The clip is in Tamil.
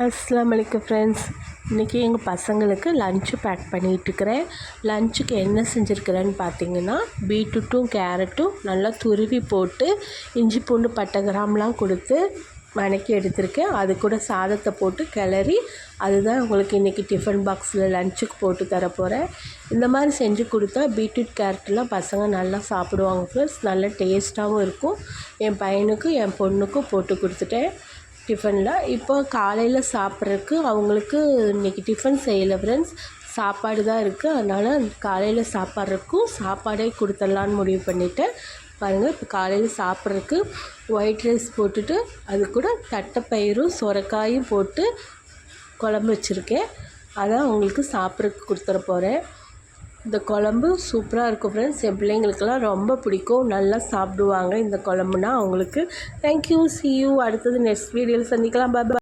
அஸ்ஸலாமு அலைக்கும் ஃப்ரெண்ட்ஸ். இன்றைக்கி எங்கள் பசங்களுக்கு லன்ச்சு பேக் பண்ணிகிட்ருக்கிறேன். லன்ச்சுக்கு என்ன செஞ்சுருக்கிறேன்னு பார்த்தீங்கன்னா, பீட்ரூட்டும் கேரட்டும் நல்லா துருவி போட்டு இஞ்சி பூண்டு பட்டை கிராம்லாம் கொடுத்து வதக்கி எடுத்திருக்கேன். அது கூட சாதத்தை போட்டு கிளறி அதுதான் உங்களுக்கு இன்றைக்கி டிஃபன் பாக்ஸில் லன்ச்சுக்கு போட்டு தரப்போகிறேன். இந்த மாதிரி செஞ்சு கொடுத்தா பீட்ரூட் கேரட்லாம் பசங்க நல்லா சாப்பிடுவாங்க ஃப்ரெண்ட்ஸ். நல்ல டேஸ்ட்டாகவும் இருக்கும். என் பையனுக்கும் என் பொண்ணுக்கும் போட்டு கொடுத்துட்டேன் டிஃபனில். இப்போ காலையில் சாப்பிட்றதுக்கு அவங்களுக்கு இன்றைக்கி டிஃபன் செய்யலை ஃப்ரெண்ட்ஸ், சாப்பாடு தான் இருக்குது. அதனால் காலையில் சாப்பிட்றதுக்கும் சாப்பாடே கொடுத்துடலான்னு முடிவு பண்ணிவிட்டேன். பாருங்கள், இப்போ காலையில் சாப்பிட்றதுக்கு ஒயிட் ரைஸ் போட்டுட்டு அது கூட தட்டைப்பயிரும் சுரைக்காயும் போட்டு குழம்பு வச்சுருக்கேன். அதான் அவங்களுக்கு சாப்பிட்றதுக்கு கொடுத்துட போகிறேன். இந்த குழம்பு சூப்பராக இருக்கும் ஃப்ரெண்ட்ஸ். என் பிள்ளைங்களுக்கெல்லாம் ரொம்ப பிடிக்கும், நல்லா சாப்பிடுவாங்க இந்த குழம்புனா அவங்களுக்கு. Thank you, see you. அடுத்தது நெக்ஸ்ட் வீடியோவில் சந்திக்கலாம். பாய்.